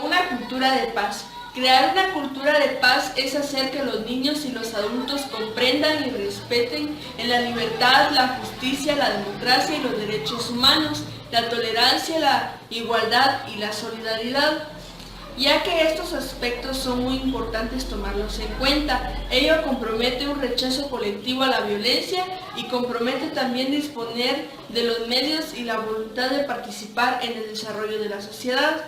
Una cultura de paz. Crear una cultura de paz es hacer que los niños y los adultos comprendan y respeten en la libertad, la justicia, la democracia y los derechos humanos, la tolerancia, la igualdad y la solidaridad, ya que estos aspectos son muy importantes tomarlos en cuenta. Ello compromete un rechazo colectivo a la violencia y compromete también disponer de los medios y la voluntad de participar en el desarrollo de la sociedad.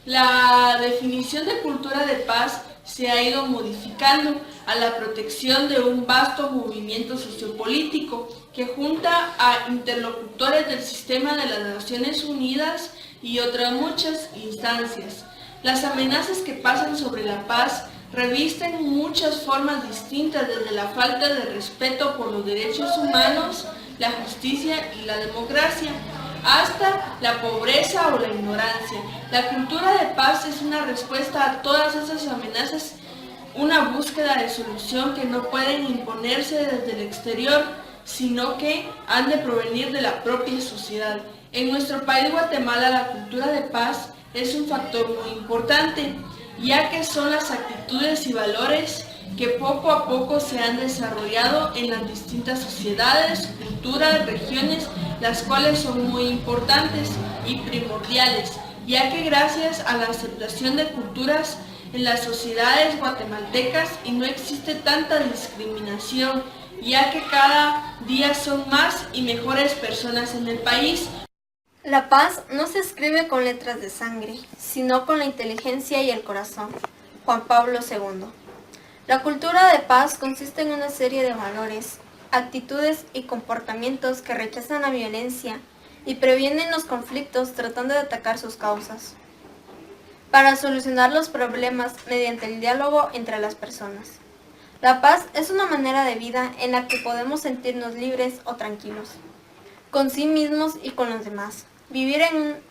La definición de cultura de paz se ha ido modificando a la protección de un vasto movimiento sociopolítico que junta a interlocutores del sistema de las Naciones Unidas y otras muchas instancias. Las amenazas que pasan sobre la paz revisten muchas formas distintas, desde la falta de respeto por los derechos humanos, la justicia y la democracia, hasta la pobreza o la ignorancia. La cultura de paz es una respuesta a todas esas amenazas, una búsqueda de solución que no pueden imponerse desde el exterior, sino que han de provenir de la propia sociedad. En nuestro país, Guatemala, la cultura de paz es un factor muy importante, ya que son las actitudes y valores que poco a poco se han desarrollado en las distintas sociedades, culturas, regiones, las cuales son muy importantes y primordiales, ya que gracias a la aceptación de culturas en las sociedades guatemaltecas y no existe tanta discriminación, ya que cada día son más y mejores personas en el país. La paz no se escribe con letras de sangre, sino con la inteligencia y el corazón. Juan Pablo II. La cultura de paz consiste en una serie de valores, actitudes y comportamientos que rechazan la violencia y previenen los conflictos tratando de atacar sus causas, para solucionar los problemas mediante el diálogo entre las personas. La paz es una manera de vida en la que podemos sentirnos libres o tranquilos, con sí mismos y con los demás, vivir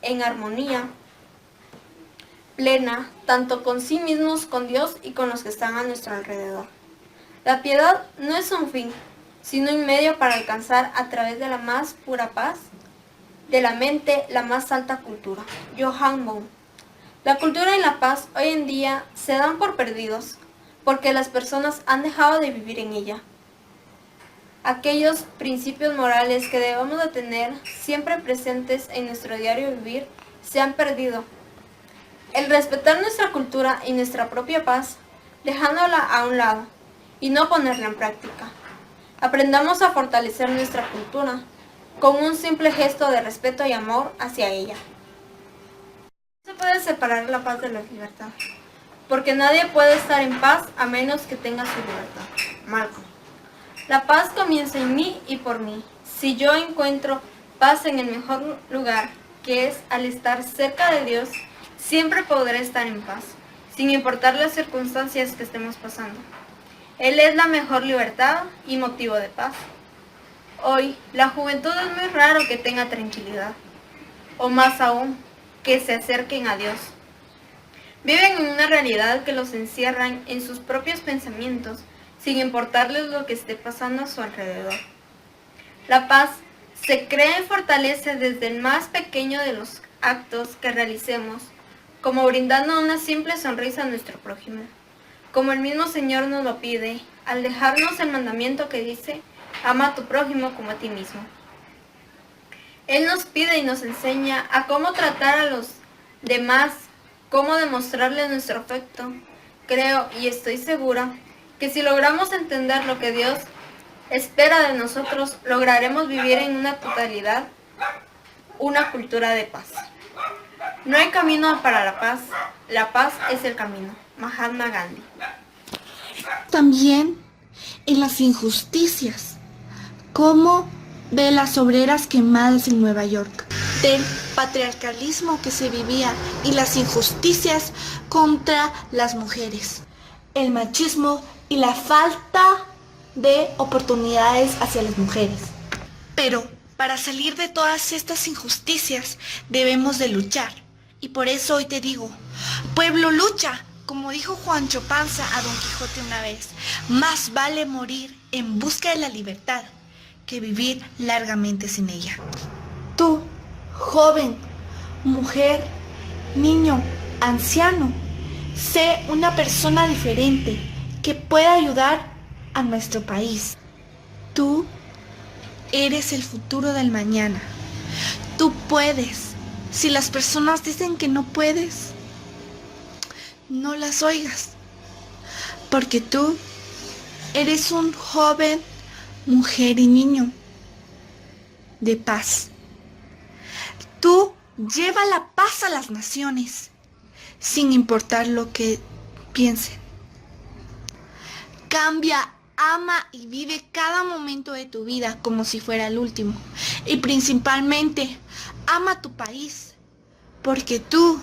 en armonía plena, tanto con sí mismos, con Dios y con los que están a nuestro alrededor. La piedad no es un fin, sino un medio para alcanzar a través de la más pura paz de la mente la más alta cultura. Johann Baum. La cultura y la paz hoy en día se dan por perdidos, porque las personas han dejado de vivir en ella. Aquellos principios morales que debemos de tener siempre presentes en nuestro diario vivir se han perdido. El respetar nuestra cultura y nuestra propia paz, dejándola a un lado y no ponerla en práctica. Aprendamos a fortalecer nuestra cultura con un simple gesto de respeto y amor hacia ella. No se puede separar la paz de la libertad, porque nadie puede estar en paz a menos que tenga su libertad. Malcolm. La paz comienza en mí y por mí. Si yo encuentro paz en el mejor lugar, que es al estar cerca de Dios, siempre podré estar en paz, sin importar las circunstancias que estemos pasando. Él es la mejor libertad y motivo de paz. Hoy, la juventud es muy raro que tenga tranquilidad, o más aún, que se acerquen a Dios. Viven en una realidad que los encierran en sus propios pensamientos, sin importarles lo que esté pasando a su alrededor. La paz se crea y fortalece desde el más pequeño de los actos que realicemos, como brindando una simple sonrisa a nuestro prójimo, como el mismo Señor nos lo pide, al dejarnos el mandamiento que dice, ama a tu prójimo como a ti mismo. Él nos pide y nos enseña a cómo tratar a los demás, cómo demostrarles nuestro afecto. Creo y estoy segura que si logramos entender lo que Dios espera de nosotros, lograremos vivir en una totalidad, una cultura de paz. No hay camino para la paz es el camino. Mahatma Gandhi. También en las injusticias, como de las obreras quemadas en Nueva York, del patriarcalismo que se vivía y las injusticias contra las mujeres, el machismo y la falta de oportunidades hacia las mujeres. Pero para salir de todas estas injusticias debemos de luchar. Y por eso hoy te digo, pueblo lucha, como dijo Juancho Panza a Don Quijote una vez, más vale morir en busca de la libertad que vivir largamente sin ella. Tú, joven, mujer, niño, anciano. Sé una persona diferente que pueda ayudar a nuestro país. Tú eres el futuro del mañana. Tú puedes. Si las personas dicen que no puedes, no las oigas. Porque tú eres un joven, mujer y niño de paz. Tú lleva la paz a las naciones, sin importar lo que piensen. Cambia, ama y vive cada momento de tu vida como si fuera el último. Y principalmente, ama tu país, porque tú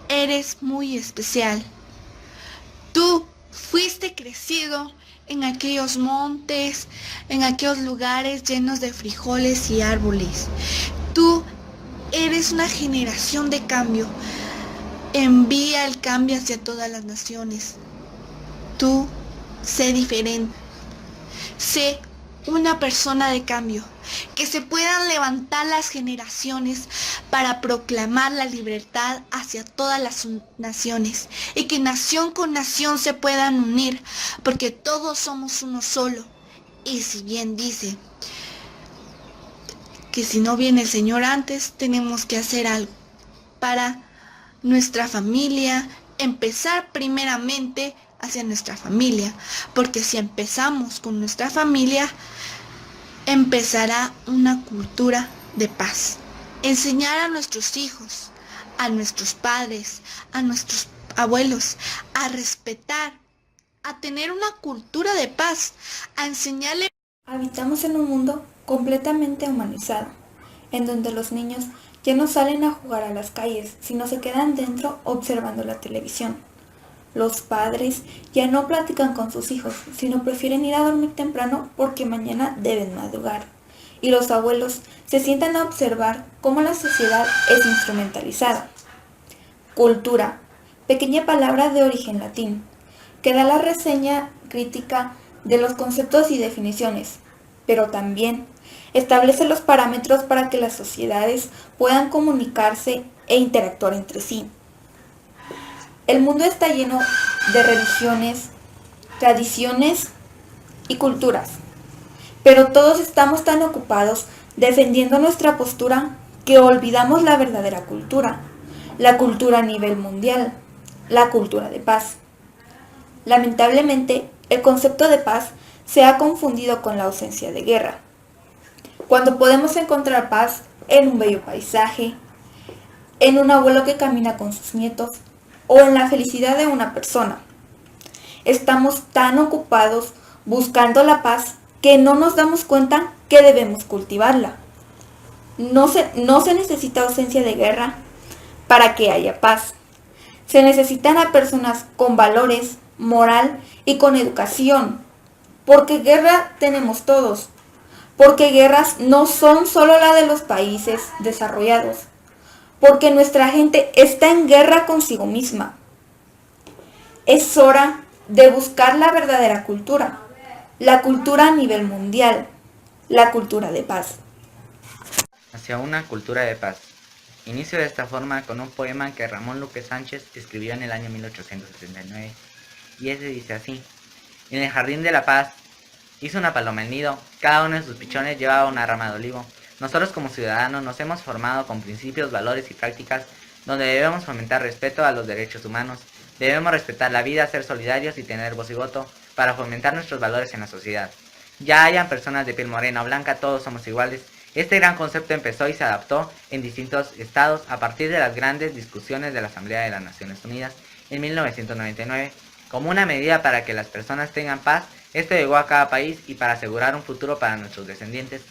eres muy especial. Tú fuiste crecido en aquellos montes, en aquellos lugares llenos de frijoles y árboles. Tú eres una generación de cambio. Envía el cambio hacia todas las naciones. Tú sé diferente. Sé una persona de cambio. Que se puedan levantar las generaciones para proclamar la libertad hacia todas las naciones. Y que nación con nación se puedan unir. Porque todos somos uno solo. Y si bien dice que si no viene el Señor antes, tenemos que hacer algo para nuestra familia, empezar primeramente hacia nuestra familia, porque si empezamos con nuestra familia, empezará una cultura de paz. Enseñar a nuestros hijos, a nuestros padres, a nuestros abuelos, a respetar, a tener una cultura de paz, a enseñarle. Habitamos en un mundo completamente humanizado, en donde los niños ya no salen a jugar a las calles, sino se quedan dentro observando la televisión. Los padres ya no platican con sus hijos, sino prefieren ir a dormir temprano porque mañana deben madrugar. Y los abuelos se sientan a observar cómo la sociedad es instrumentalizada. Cultura, pequeña palabra de origen latín, que da la reseña crítica de los conceptos y definiciones, pero también establece los parámetros para que las sociedades puedan comunicarse e interactuar entre sí. El mundo está lleno de religiones, tradiciones y culturas, pero todos estamos tan ocupados defendiendo nuestra postura que olvidamos la verdadera cultura, la cultura a nivel mundial, la cultura de paz. Lamentablemente, el concepto de paz se ha confundido con la ausencia de guerra. Cuando podemos encontrar paz en un bello paisaje, en un abuelo que camina con sus nietos o en la felicidad de una persona. Estamos tan ocupados buscando la paz que no nos damos cuenta que debemos cultivarla. No se necesita ausencia de guerra para que haya paz. Se necesitan a personas con valores, moral y con educación, porque guerra tenemos todos, porque guerras no son solo la de los países desarrollados, porque nuestra gente está en guerra consigo misma. Es hora de buscar la verdadera cultura, la cultura a nivel mundial, la cultura de paz. Hacia una cultura de paz. Inicio de esta forma con un poema que Ramón Luque Sánchez escribió en el año 1879, y ese dice así: en el jardín de la paz hizo una paloma el nido, cada uno de sus pichones llevaba una rama de olivo. Nosotros como ciudadanos nos hemos formado con principios, valores y prácticas donde debemos fomentar respeto a los derechos humanos. Debemos respetar la vida, ser solidarios y tener voz y voto para fomentar nuestros valores en la sociedad. Ya hayan personas de piel morena o blanca, todos somos iguales. Este gran concepto empezó y se adaptó en distintos estados a partir de las grandes discusiones de la Asamblea de las Naciones Unidas en 1999. Como una medida para que las personas tengan paz, esto llegó a cada país y para asegurar un futuro para nuestros descendientes.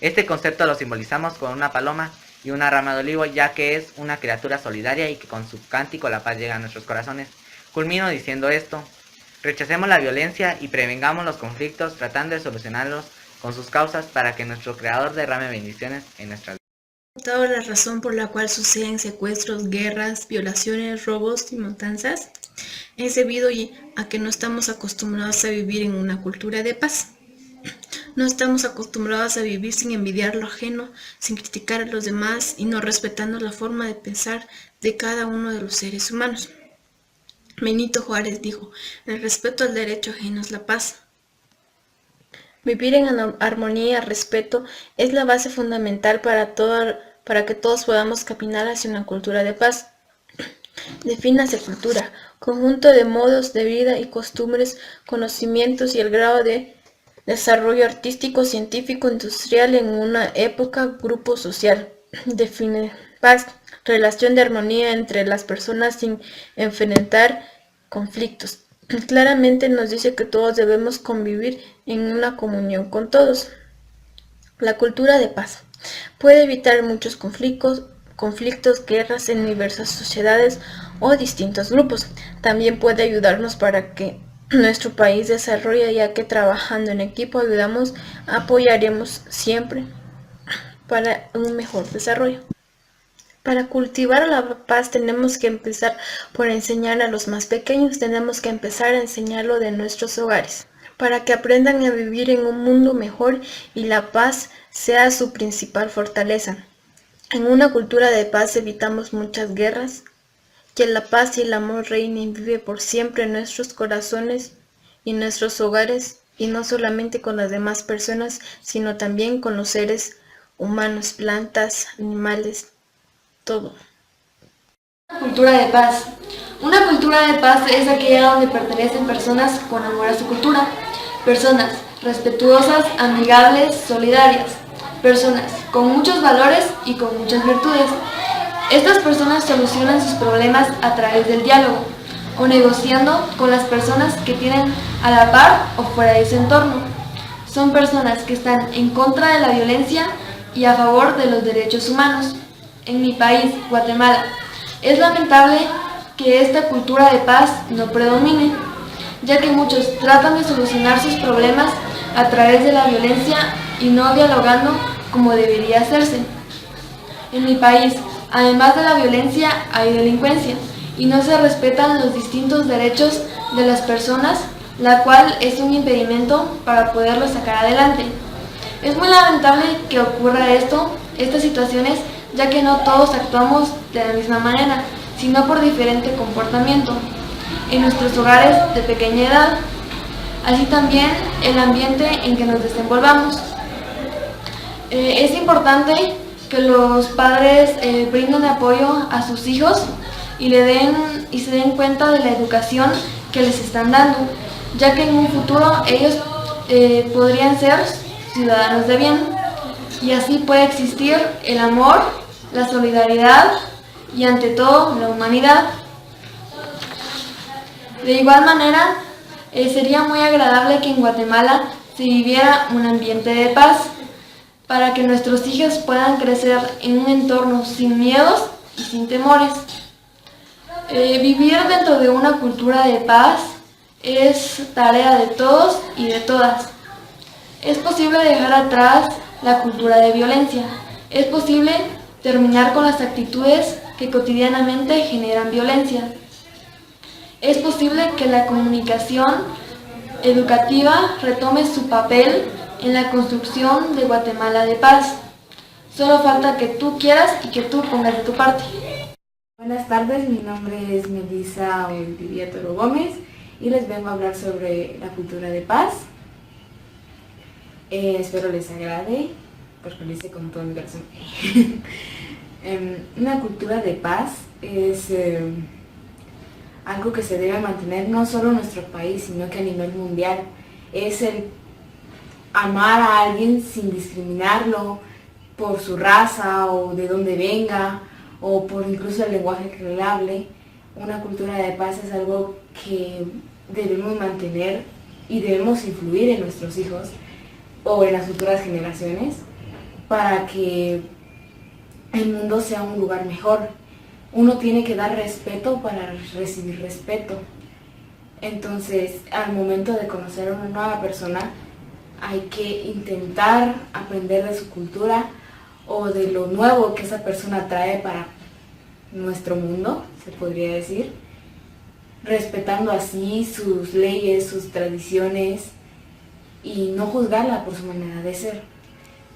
Este concepto lo simbolizamos con una paloma y una rama de olivo, ya que es una criatura solidaria y que con su cántico la paz llega a nuestros corazones. Culmino diciendo esto: rechacemos la violencia y prevengamos los conflictos tratando de solucionarlos con sus causas para que nuestro Creador derrame bendiciones en nuestras vidas. Toda la razón por la cual suceden secuestros, guerras, violaciones, robos y matanzas es debido a que no estamos acostumbrados a vivir en una cultura de paz. No estamos acostumbrados a vivir sin envidiar lo ajeno, sin criticar a los demás y no respetando la forma de pensar de cada uno de los seres humanos. Benito Juárez dijo: el respeto al derecho ajeno es la paz. Vivir en armonía y respeto es la base fundamental para que todos podamos caminar hacia una cultura de paz. Defínase cultura: conjunto de modos de vida y costumbres, conocimientos y el grado de desarrollo artístico, científico, industrial en una época, grupo social. Define paz: relación de armonía entre las personas sin enfrentar conflictos. Claramente nos dice que todos debemos convivir en una comunión con todos. La cultura de paz puede evitar muchos conflictos, guerras en diversas sociedades o distintos grupos. También puede ayudarnos para que nuestro país desarrolle, ya que trabajando en equipo apoyaremos siempre para un mejor desarrollo. Para cultivar la paz tenemos que empezar por enseñar a los más pequeños, tenemos que empezar a enseñarlo de nuestros hogares, para que aprendan a vivir en un mundo mejor y la paz sea su principal fortaleza. En una cultura de paz evitamos muchas guerras, que la paz y el amor reinen y vive por siempre en nuestros corazones y nuestros hogares, y no solamente con las demás personas, sino también con los seres humanos, plantas, animales, todo. Cultura de paz. Una cultura de paz es aquella donde pertenecen personas con amor a su cultura, personas respetuosas, amigables, solidarias, personas con muchos valores y con muchas virtudes. Estas personas solucionan sus problemas a través del diálogo o negociando con las personas que tienen a la par o fuera de ese entorno. Son personas que están en contra de la violencia y a favor de los derechos humanos. En mi país, Guatemala, es lamentable que esta cultura de paz no predomine, ya que muchos tratan de solucionar sus problemas a través de la violencia y no dialogando como debería hacerse. En mi país, además de la violencia, hay delincuencia y no se respetan los distintos derechos de las personas, la cual es un impedimento para poderlo sacar adelante. Es muy lamentable que ocurra estas situaciones, ya que no todos actuamos de la misma manera, sino por diferente comportamiento en nuestros hogares de pequeña edad, así también el ambiente en que nos desenvolvamos. Es importante que los padres brinden apoyo a sus hijos y se den cuenta de la educación que les están dando, ya que en un futuro ellos podrían ser ciudadanos de bien, y así puede existir el amor, la solidaridad y ante todo la humanidad. De igual manera, sería muy agradable que en Guatemala se viviera un ambiente de paz, para que nuestros hijos puedan crecer en un entorno sin miedos y sin temores. Vivir dentro de una cultura de paz es tarea de todos y de todas. Es posible dejar atrás la cultura de violencia. Es posible terminar con las actitudes que cotidianamente generan violencia. Es posible que la comunicación educativa retome su papel en la construcción de Guatemala de paz. Solo falta que tú quieras y que tú pongas de tu parte. Buenas tardes, mi nombre es Melissa Olivia Toro Gómez y les vengo a hablar sobre la cultura de paz. Espero les agrade, porque lo hice con todo mi corazón. Una cultura de paz es algo que se debe mantener no solo en nuestro país, sino que a nivel mundial. Es el amar a alguien sin discriminarlo por su raza o de dónde venga o por incluso el lenguaje que él hable. Una cultura de paz es algo que debemos mantener y debemos influir en nuestros hijos o en las futuras generaciones para que el mundo sea un lugar mejor. Uno tiene que dar respeto para recibir respeto. Entonces, al momento de conocer a una nueva persona, hay que intentar aprender de su cultura o de lo nuevo que esa persona trae para nuestro mundo, se podría decir, respetando así sus leyes, sus tradiciones y no juzgarla por su manera de ser.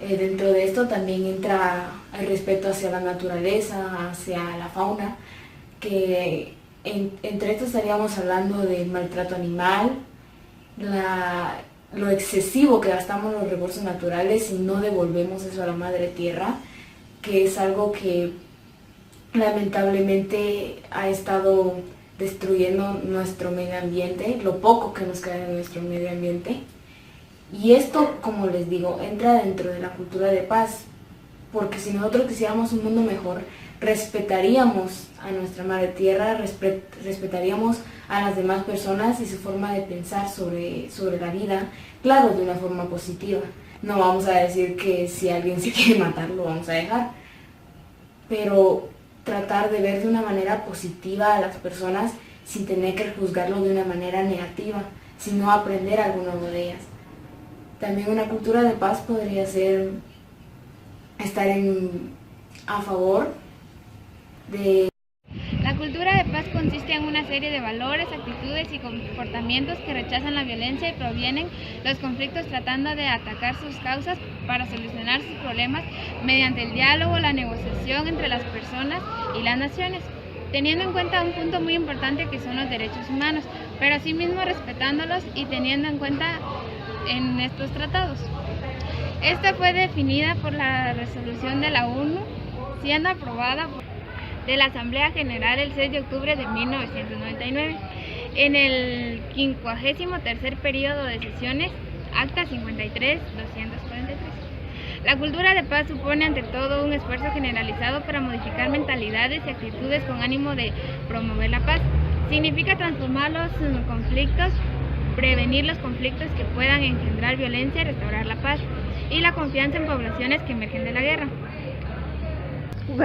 Dentro de esto también entra el respeto hacia la naturaleza, hacia la fauna, que entre esto estaríamos hablando del maltrato animal, lo excesivo que gastamos los recursos naturales y no devolvemos eso a la madre tierra, que es algo que lamentablemente ha estado destruyendo nuestro medio ambiente, lo poco que nos queda de nuestro medio ambiente. Y esto, como les digo, entra dentro de la cultura de paz, porque si nosotros quisiéramos un mundo mejor, respetaríamos a nuestra madre tierra, respetaríamos a las demás personas y su forma de pensar sobre la vida, claro, de una forma positiva. No vamos a decir que si alguien se quiere matar, lo vamos a dejar, pero tratar de ver de una manera positiva a las personas sin tener que juzgarlo de una manera negativa, sino aprender algo nuevo de ellas. También una cultura de paz podría ser estar a favor de... La cultura de paz consiste en una serie de valores, actitudes y comportamientos que rechazan la violencia y previenen los conflictos tratando de atacar sus causas para solucionar sus problemas mediante el diálogo, la negociación entre las personas y las naciones, teniendo en cuenta un punto muy importante que son los derechos humanos, pero asimismo respetándolos y teniendo en cuenta en estos tratados. Esta fue definida por la resolución de la ONU, siendo aprobada de la Asamblea General el 6 de octubre de 1999. En el 53º periodo de sesiones, Acta 53-243. La cultura de paz supone ante todo un esfuerzo generalizado para modificar mentalidades y actitudes con ánimo de promover la paz. Significa transformar los conflictos, prevenir los conflictos que puedan engendrar violencia y restaurar la paz y la confianza en poblaciones que emergen de la guerra.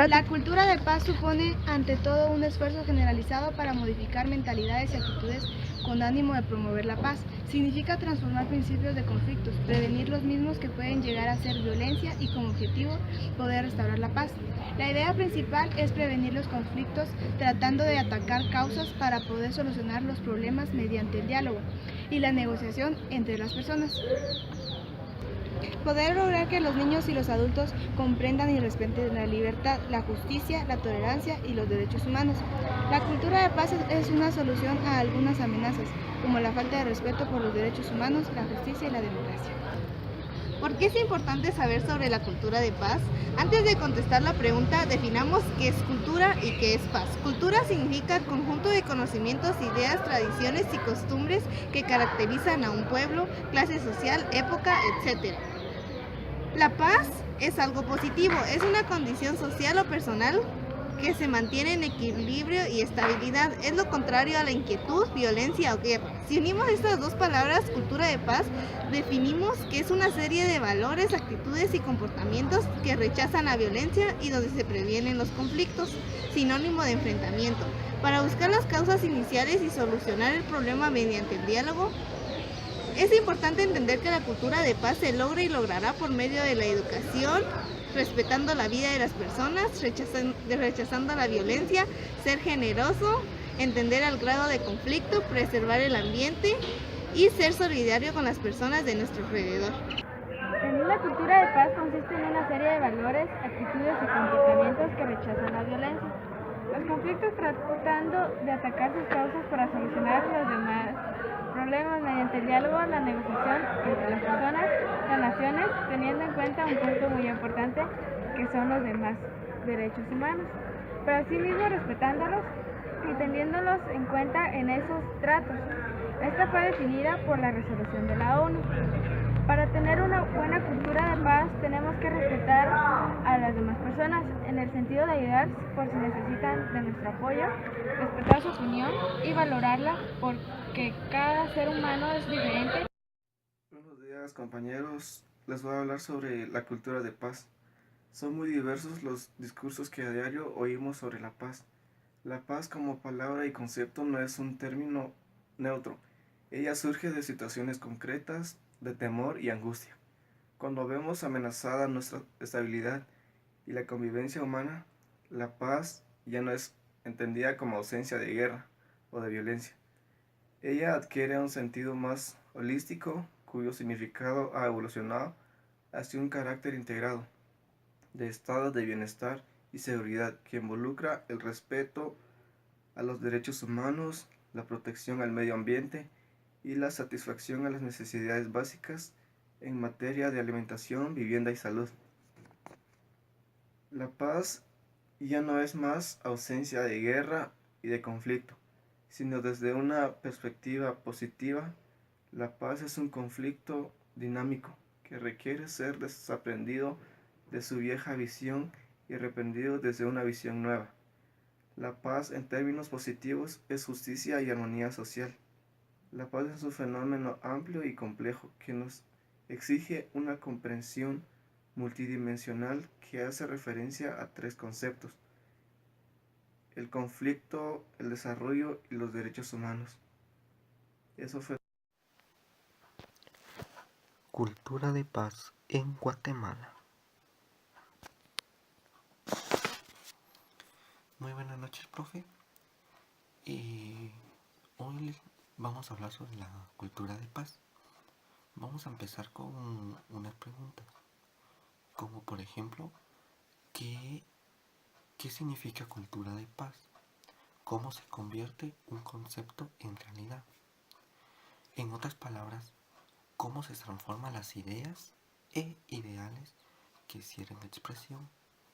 La cultura de paz supone ante todo un esfuerzo generalizado para modificar mentalidades y actitudes con ánimo de promover la paz. Significa transformar principios de conflictos, prevenir los mismos que pueden llegar a ser violencia y con objetivo poder restaurar la paz. La idea principal es prevenir los conflictos tratando de atacar causas para poder solucionar los problemas mediante el diálogo y la negociación entre las personas. Poder lograr que los niños y los adultos comprendan y respeten la libertad, la justicia, la tolerancia y los derechos humanos. La cultura de paz es una solución a algunas amenazas, como la falta de respeto por los derechos humanos, la justicia y la democracia. ¿Por qué es importante saber sobre la cultura de paz? Antes de contestar la pregunta, definamos qué es cultura y qué es paz. Cultura significa el conjunto de conocimientos, ideas, tradiciones y costumbres que caracterizan a un pueblo, clase social, época, etc. La paz es algo positivo, es una condición social o personal que se mantiene en equilibrio y estabilidad. Es lo contrario a la inquietud, violencia o guerra. Si unimos estas dos palabras, cultura de paz, definimos que es una serie de valores, actitudes y comportamientos que rechazan la violencia y donde se previenen los conflictos, sinónimo de enfrentamiento, para buscar las causas iniciales y solucionar el problema mediante el diálogo. Es importante entender que la cultura de paz se logra y logrará por medio de la educación, respetando la vida de las personas, rechazando la violencia, ser generoso, entender el grado de conflicto, preservar el ambiente y ser solidario con las personas de nuestro alrededor. La cultura de paz consiste en una serie de valores, actitudes y comportamientos que rechazan la violencia. Los conflictos tratando de atacar sus causas para solucionar los demás problemas mediante el diálogo, la negociación entre las personas, las naciones, teniendo en cuenta un punto muy importante que son los demás derechos humanos, pero asimismo respetándolos y teniéndolos en cuenta en esos tratos. Esta fue definida por la resolución de la ONU. Para tener una buena cultura de paz tenemos que respetar a las demás personas en el sentido de ayudar por si necesitan de nuestro apoyo, respetar su opinión y valorarla porque cada ser humano es diferente. Buenos días, compañeros, les voy a hablar sobre la cultura de paz. Son muy diversos los discursos que a diario oímos sobre la paz. La paz como palabra y concepto no es un término neutro. Ella surge de situaciones concretas, de temor y angustia. Cuando vemos amenazada nuestra estabilidad y la convivencia humana, la paz ya no es entendida como ausencia de guerra o de violencia. Ella adquiere un sentido más holístico cuyo significado ha evolucionado hacia un carácter integrado de estado de bienestar y seguridad que involucra el respeto a los derechos humanos, la protección al medio ambiente y la satisfacción a las necesidades básicas en materia de alimentación, vivienda y salud. La paz ya no es más ausencia de guerra y de conflicto, sino desde una perspectiva positiva, la paz es un conflicto dinámico que requiere ser desaprendido de su vieja visión y reprendido desde una visión nueva. La paz en términos positivos es justicia y armonía social. La paz es un fenómeno amplio y complejo que nos exige una comprensión multidimensional que hace referencia a 3 conceptos: el conflicto, el desarrollo y los derechos humanos. Eso fue. Cultura de paz en Guatemala. Muy buenas noches, profe. Hoy vamos a hablar sobre la cultura de paz. Vamos a empezar con unas preguntas, como por ejemplo, ¿qué significa cultura de paz? ¿Cómo se convierte un concepto en realidad? En otras palabras, ¿cómo se transforman las ideas e ideales que hicieron expresión,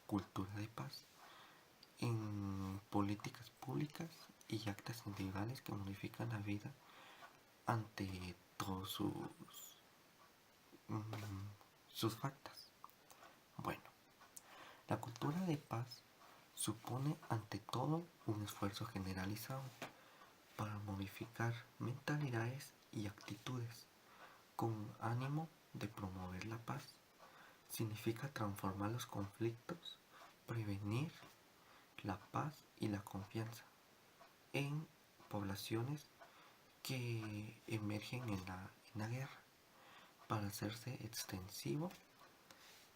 cultura de paz, en políticas públicas y actas individuales que modifican la vida ante todos sus factas? Bueno, la cultura de paz supone ante todo un esfuerzo generalizado para modificar mentalidades y actitudes con ánimo de promover la paz. Significa transformar los conflictos, prevenir la paz y la confianza en poblaciones que emergen en la guerra, para hacerse extensivo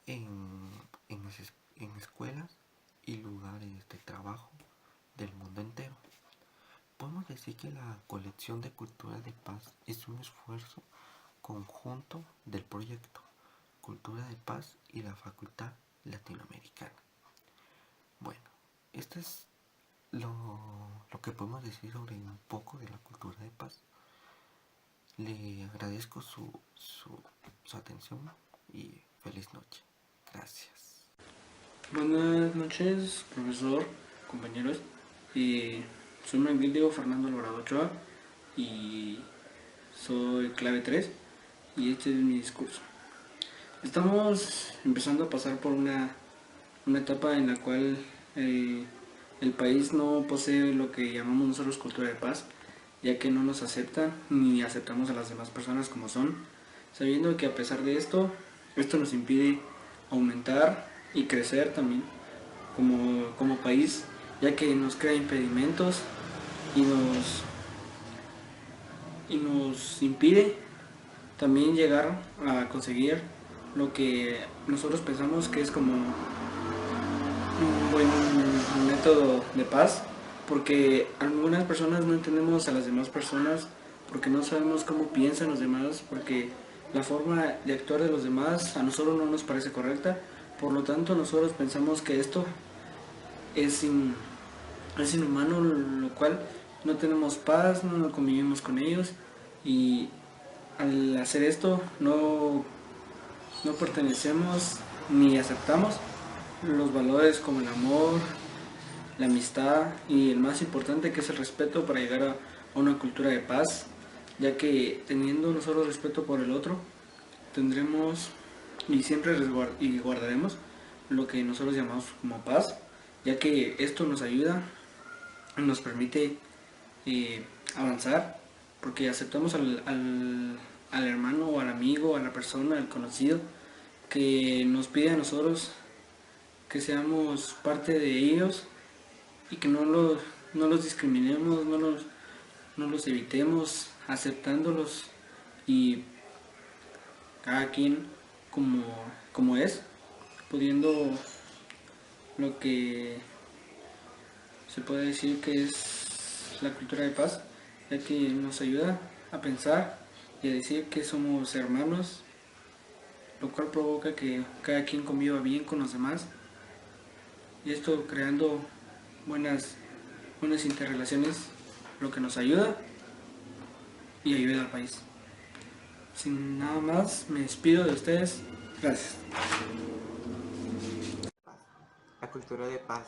en escuelas y lugares de trabajo del mundo entero. Podemos decir que la colección de cultura de paz es un esfuerzo conjunto del proyecto Cultura de Paz y la Facultad Latinoamericana. Bueno, esto es lo que podemos decir sobre un poco de la cultura de paz. Le agradezco su atención y feliz noche. Gracias. Buenas noches, profesor, compañeros. Soy Magdidio Fernando Alvarado Ochoa y soy clave 3 y este es mi discurso. Estamos empezando a pasar por una etapa en la cual el país no posee lo que llamamos nosotros cultura de paz, ya que no nos aceptan ni aceptamos a las demás personas como son, sabiendo que a pesar de esto nos impide aumentar y crecer también como país, ya que nos crea impedimentos y nos impide también llegar a conseguir lo que nosotros pensamos que es como un buen método de paz, porque algunas personas no entendemos a las demás personas, porque no sabemos cómo piensan los demás, porque la forma de actuar de los demás a nosotros no nos parece correcta. Por lo tanto, nosotros pensamos que esto es inhumano, lo cual no tenemos paz, no convivimos con ellos, y al hacer esto no pertenecemos ni aceptamos los valores como el amor, la amistad y el más importante, que es el respeto, para llegar a una cultura de paz, ya que teniendo nosotros respeto por el otro, tendremos y siempre guardaremos lo que nosotros llamamos como paz, ya que esto nos ayuda y nos permite avanzar, porque aceptamos al hermano o al amigo, a la persona, al conocido, que nos pide a nosotros que seamos parte de ellos y que no los discriminemos, no los evitemos, aceptándolos y cada quien como es, pudiendo lo que se puede decir que es la cultura de paz, ya que nos ayuda a pensar y a decir que somos hermanos, lo cual provoca que cada quien conviva bien con los demás, y esto creando buenas interrelaciones, lo que nos ayuda y ayuda al país. Sin nada más, me despido de ustedes. Gracias. La cultura de paz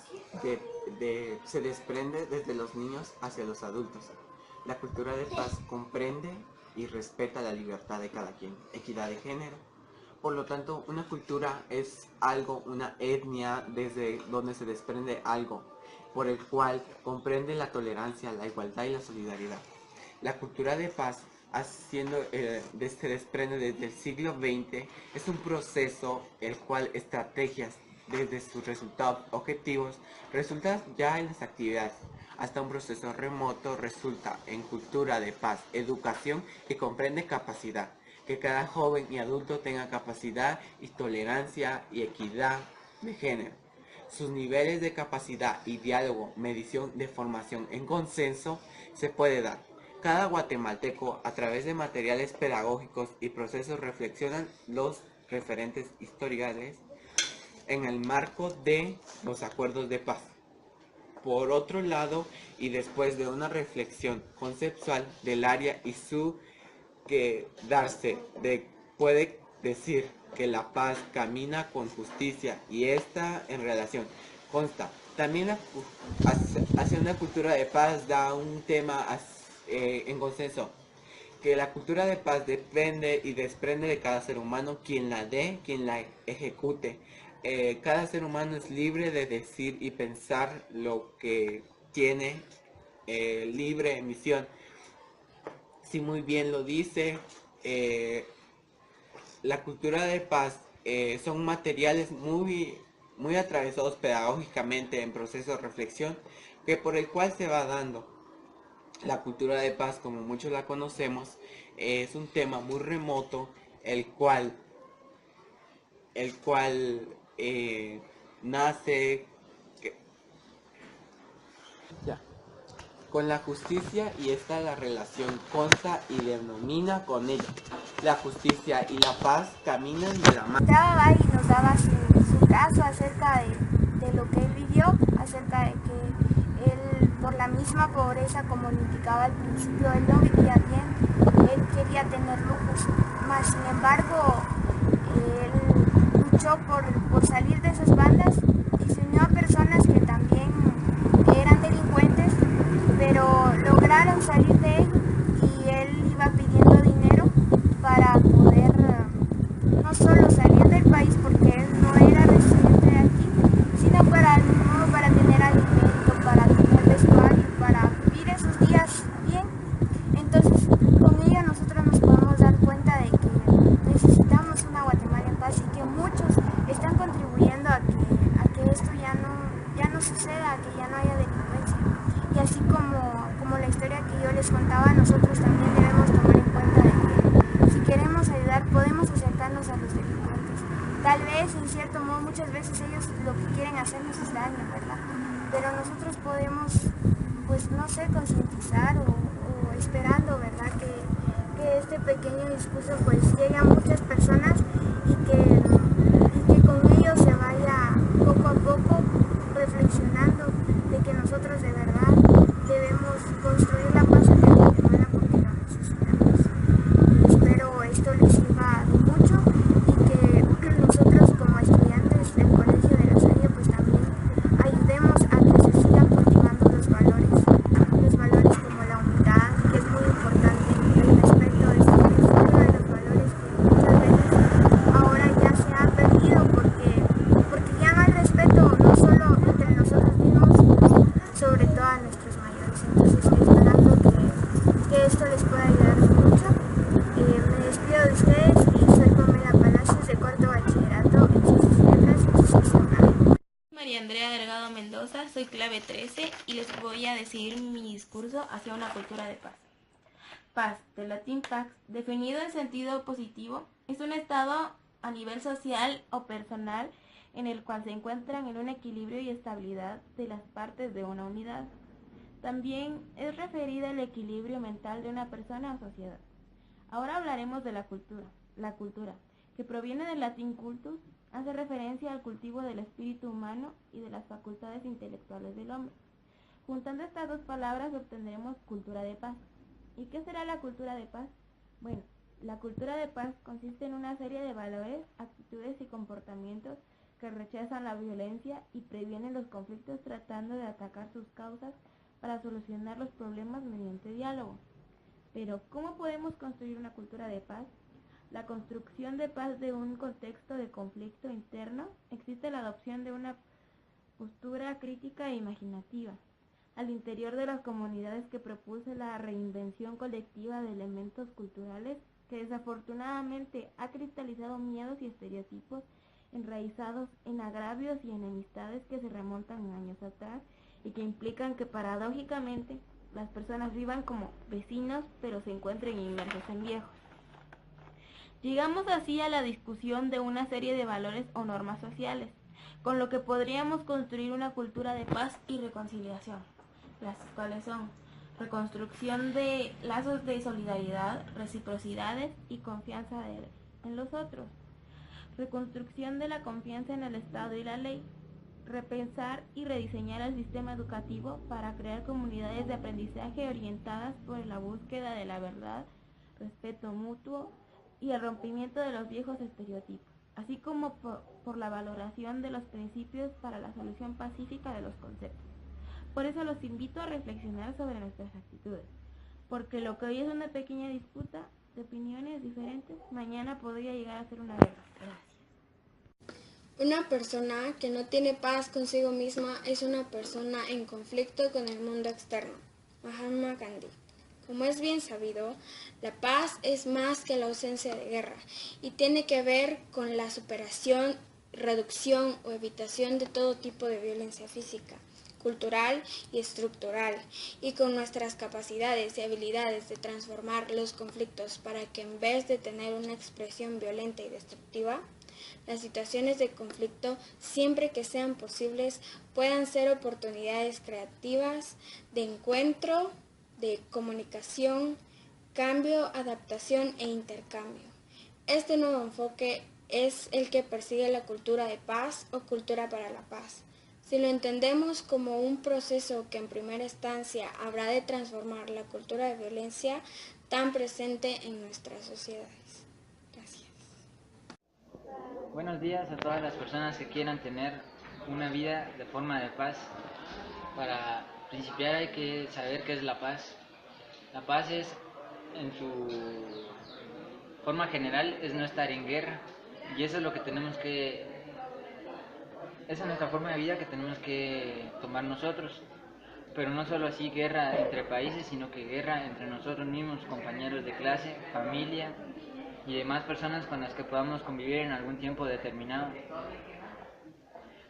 se desprende desde los niños hacia los adultos. La cultura de paz comprende y respeta la libertad de cada quien, equidad de género. Por lo tanto, una cultura es algo, una etnia desde donde se desprende algo, por el cual comprende la tolerancia, la igualdad y la solidaridad. La cultura de paz, se desprende desde el siglo XX, es un proceso el cual estrategias desde sus resultados objetivos resultan ya en las actividades, hasta un proceso remoto resulta en cultura de paz, educación que comprende capacidad, que cada joven y adulto tenga capacidad y tolerancia y equidad de género. Sus niveles de capacidad y diálogo, medición de formación en consenso se puede dar. Cada guatemalteco, a través de materiales pedagógicos y procesos, reflexionan los referentes historiales en el marco de los acuerdos de paz. Por otro lado, y después de una reflexión conceptual del área y su que darse puede decir que la paz camina con justicia, y esta en relación consta. También hacia una cultura de paz da un tema en consenso, que la cultura de paz depende y desprende de cada ser humano, quien la dé, quien la ejecute. Cada ser humano es libre de decir y pensar lo que tiene, libre emisión. Si muy bien lo dice, la cultura de paz son materiales muy atravesados pedagógicamente en proceso de reflexión, que por el cual se va dando. La cultura de paz, como muchos la conocemos, es un tema muy remoto, el cual nace con la justicia, y esta la relación consta y denomina con ella. La justicia y la paz caminan de la mano. Estaba y nos daba su caso acerca de lo que él vivió, acerca de que él, por la misma pobreza, como lo indicaba al principio, él no vivía bien, él quería tener lujos, mas sin embargo él luchó por salir de esas bandas y se unió a personas que también eran delincuentes, pero lograron salir de ello, y él iba pidiendo dinero para poder no solo salir del país, porque él no era residente de aquí, sino para tener alimento, para tener vestuario, para vivir esos días bien. Entonces, con ello nosotros nos podemos dar cuenta de que necesitamos una Guatemala en paz, y que muchos están contribuyendo a que esto ya no suceda, a que ya no haya delincuencia. Y así como la historia que yo les contaba, nosotros también debemos tomar en cuenta de que si queremos ayudar, podemos acercarnos a los delincuentes. Tal vez, en cierto modo, muchas veces ellos lo que quieren hacernos es daño, ¿verdad? Pero nosotros podemos, pues no sé, concientizar o esperando, ¿verdad? Que este pequeño discurso pues llegue a muchas personas, y que con ello se vaya poco a poco reflexionando de que nosotros de verdad debemos construir la paz en Guatemala, porque lo necesitamos. Espero esto les sirva de mucho, y que nosotros como estudiantes del Colegio de la Salle pues también ayudemos a que se sigan cultivando los valores como la humildad, que es muy importante, el respeto, es uno de los valores que muchas veces ahora ya se ha perdido, porque ya no hay respeto, no solo entre nosotros mismos, sino sobre todo a nuestros mayores. Entonces, esperando que esto les pueda ayudar mucho, me despido de ustedes, y soy Pamela Palacios, de cuarto bachillerato en Ciencias y Letras, institucional. María Andrea Delgado Mendoza, soy clave 13 y les voy a decir mi discurso hacia una cultura de paz. Paz, del latín pax, definido en sentido positivo, es un estado a nivel social o personal en el cual se encuentran en un equilibrio y estabilidad de las partes de una unidad. También es referida al equilibrio mental de una persona o sociedad. Ahora hablaremos de la cultura. La cultura, que proviene del latín cultus, hace referencia al cultivo del espíritu humano y de las facultades intelectuales del hombre. Juntando estas dos palabras obtendremos cultura de paz. ¿Y qué será la cultura de paz? Bueno, la cultura de paz consiste en una serie de valores, actitudes y comportamientos que rechazan la violencia y previenen los conflictos tratando de atacar sus causas para solucionar los problemas mediante diálogo. Pero, ¿cómo podemos construir una cultura de paz? La construcción de paz de un contexto de conflicto interno existe la adopción de una postura crítica e imaginativa al interior de las comunidades que propulsa la reinvención colectiva de elementos culturales que desafortunadamente ha cristalizado miedos y estereotipos enraizados en agravios y enemistades que se remontan a años atrás y que implican que paradójicamente las personas vivan como vecinos pero se encuentren inmersos en viejos. Llegamos así a la discusión de una serie de valores o normas sociales, con lo que podríamos construir una cultura de paz y reconciliación, las cuales son reconstrucción de lazos de solidaridad, reciprocidades y confianza en los otros, reconstrucción de la confianza en el Estado y la ley, repensar y rediseñar el sistema educativo para crear comunidades de aprendizaje orientadas por la búsqueda de la verdad, respeto mutuo y el rompimiento de los viejos estereotipos, así como por la valoración de los principios para la solución pacífica de los conceptos. Por eso los invito a reflexionar sobre nuestras actitudes, porque lo que hoy es una pequeña disputa de opiniones diferentes, mañana podría llegar a ser una guerra. Gracias. Una persona que no tiene paz consigo misma es una persona en conflicto con el mundo externo. Mahatma Gandhi. Como es bien sabido, la paz es más que la ausencia de guerra y tiene que ver con la superación, reducción o evitación de todo tipo de violencia física, cultural y estructural, y con nuestras capacidades y habilidades de transformar los conflictos para que en vez de tener una expresión violenta y destructiva, las situaciones de conflicto, siempre que sean posibles, puedan ser oportunidades creativas de encuentro, de comunicación, cambio, adaptación e intercambio. Este nuevo enfoque es el que persigue la cultura de paz o cultura para la paz. Si lo entendemos como un proceso que en primera instancia habrá de transformar la cultura de violencia tan presente en nuestras sociedades. Gracias. Buenos días a todas las personas que quieran tener una vida de forma de paz. Para principiar hay que saber qué es la paz. La paz es, en su forma general, es no estar en guerra. Y eso es lo que tenemos que... Esa es nuestra forma de vida que tenemos que tomar nosotros. Pero no solo así guerra entre países, sino que guerra entre nosotros mismos, compañeros de clase, familia y demás personas con las que podamos convivir en algún tiempo determinado.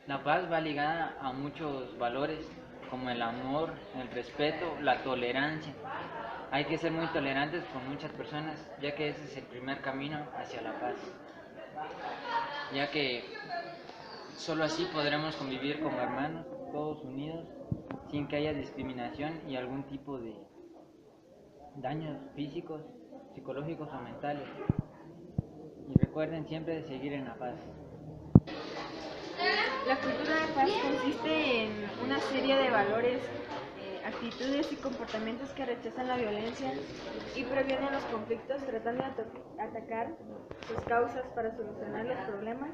La paz va ligada a muchos valores, como el amor, el respeto, la tolerancia. Hay que ser muy tolerantes con muchas personas, ya que ese es el primer camino hacia la paz. Ya que solo así podremos convivir como hermanos, todos unidos, sin que haya discriminación y algún tipo de daños físicos, psicológicos o mentales. Y recuerden siempre de seguir en la paz. La cultura de paz consiste en una serie de valores, actitudes y comportamientos que rechazan la violencia y previenen los conflictos, tratando de atacar sus causas para solucionar los problemas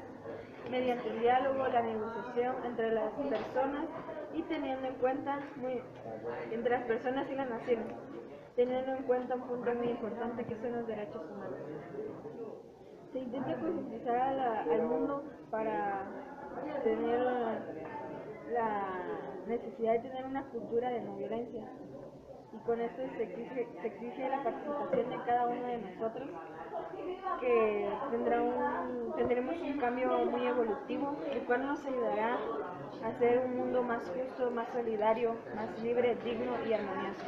mediante el diálogo, la negociación entre las personas y teniendo en cuenta entre las personas y las naciones, teniendo en cuenta un punto muy importante que son los derechos humanos. Se intenta concientizar al mundo para tener la necesidad de tener una cultura de no violencia, y con esto se exige la participación de cada uno de nosotros, que tendremos un cambio muy evolutivo, el cual nos ayudará a hacer un mundo más justo, más solidario, más libre, digno y armonioso.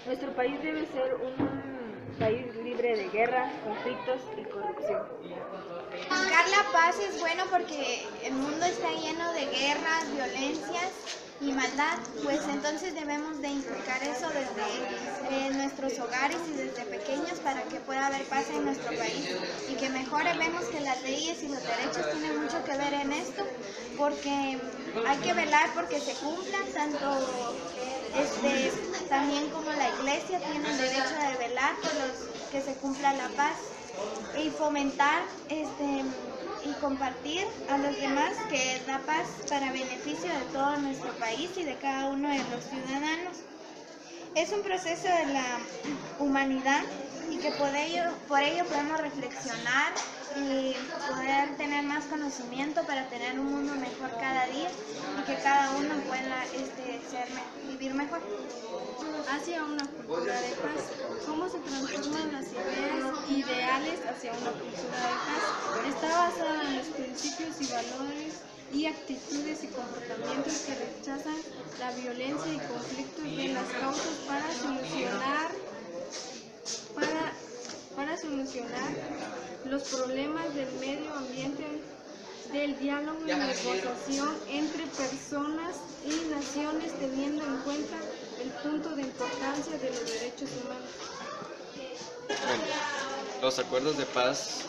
Nuestro país debe ser un país libre libre de guerra, conflictos y corrupción. Buscar la paz es bueno porque el mundo está lleno de guerras, violencias y maldad, pues entonces debemos de inculcar eso desde nuestros hogares y desde pequeños para que pueda haber paz en nuestro país y que mejore. Vemos que las leyes y los derechos tienen mucho que ver en esto, porque hay que velar porque se cumplan, tanto también como la iglesia tiene el derecho de velar por que se cumpla la paz y fomentar y compartir a los demás que es la paz para beneficio de todo nuestro país y de cada uno de los ciudadanos. Es un proceso de la humanidad y que por ello podemos reflexionar y poder tener más conocimiento para tener un mundo mejor cada día y que cada uno pueda vivir mejor. Hacia una cultura de paz. ¿Cómo se transforman las ideales hacia una cultura de paz? Está basada en los principios y valores y actitudes y comportamientos que rechazan la violencia y conflictos de las causas para solucionar los problemas del medio ambiente, del diálogo y negociación entre personas y naciones, teniendo en cuenta el punto de importancia de los derechos humanos. Bueno, los acuerdos de paz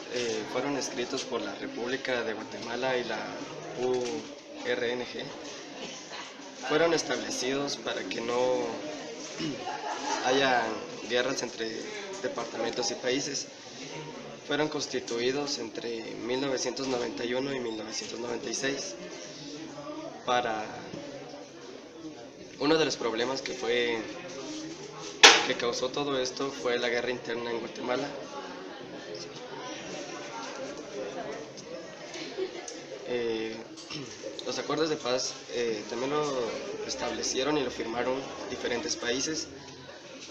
fueron escritos por la República de Guatemala y la URNG. Fueron establecidos para que no haya guerras entre departamentos y países. Fueron constituidos entre 1991 y 1996 para uno de los problemas que causó todo esto fue la guerra interna en Guatemala. Los acuerdos de paz también lo establecieron y lo firmaron diferentes países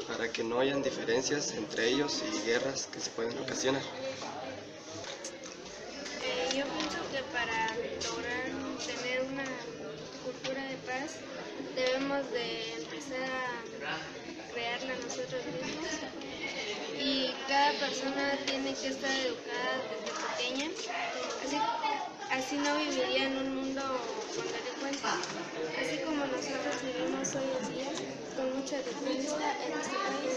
para que no hayan diferencias entre ellos y guerras que se pueden ocasionar. Yo pienso que para lograr tener una cultura de paz debemos de empezar a crearla nosotros mismos y cada persona tiene que estar educada desde pequeña, así no viviría en un mundo con delincuencia, así como nosotros vivimos hoy en día con mucha delincuencia en este país.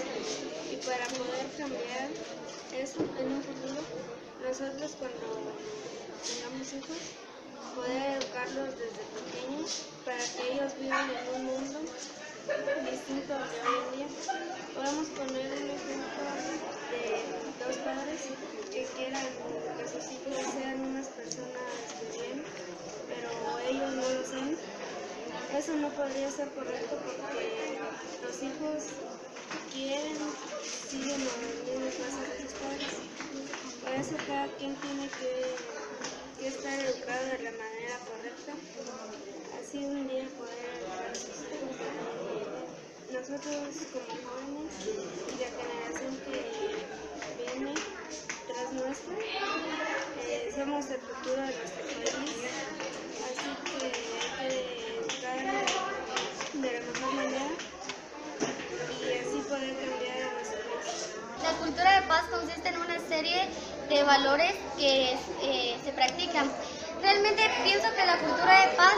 Y para poder cambiar eso en un futuro, nosotros cuando tengamos hijos, poder educarlos desde pequeños para que ellos vivan en un mundo distinto al de hoy en día. Podemos poner un ejemplo de dos padres que quieran que sus hijos sean unas personas de bien, pero ellos no lo son. Eso no podría ser correcto porque los hijos siguen los mismos pasos de sus padres. Por eso cada quien tiene que estar educado de la manera correcta, así un día poder educar a sus hijos. Nosotros como jóvenes y la generación que viene tras nuestra, somos el futuro de nuestro país, así que hay que educar de la mejor manera y así poder cambiar a nuestro país. La cultura de paz consiste en una serie de valores que se practican. Realmente pienso que la cultura de paz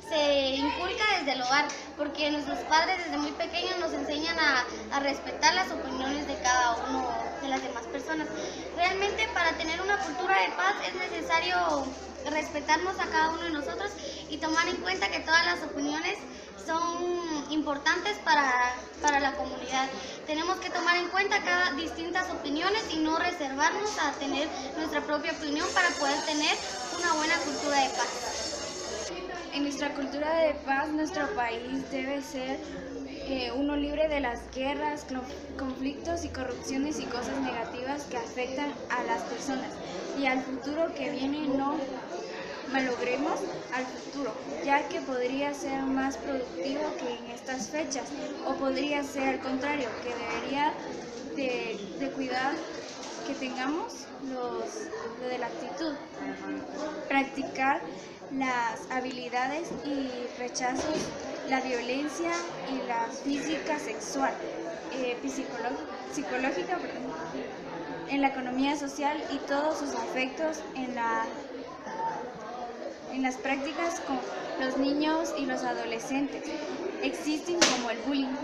se inculca desde el hogar, porque nuestros padres desde muy pequeños nos enseñan a respetar las opiniones de cada uno de las demás personas. Realmente para tener una cultura de paz es necesario respetarnos a cada uno de nosotros y tomar en cuenta que todas las opiniones son importantes para la comunidad. Tenemos que tomar en cuenta cada distintas opiniones y no reservarnos a tener nuestra propia opinión para poder tener una buena cultura de paz. En nuestra cultura de paz, nuestro país debe ser uno libre de las guerras, conflictos y corrupciones y cosas negativas que afectan a las personas. Y al futuro que viene no malogremos al futuro, ya que podría ser más productivo que en estas fechas, o podría ser al contrario, que debería de cuidar que tengamos lo de la actitud, practicar las habilidades y rechazos, la violencia y la física sexual, psicológica. psicológica, en la economía social y todos sus efectos en las prácticas con los niños y los adolescentes. Existen como el bullying.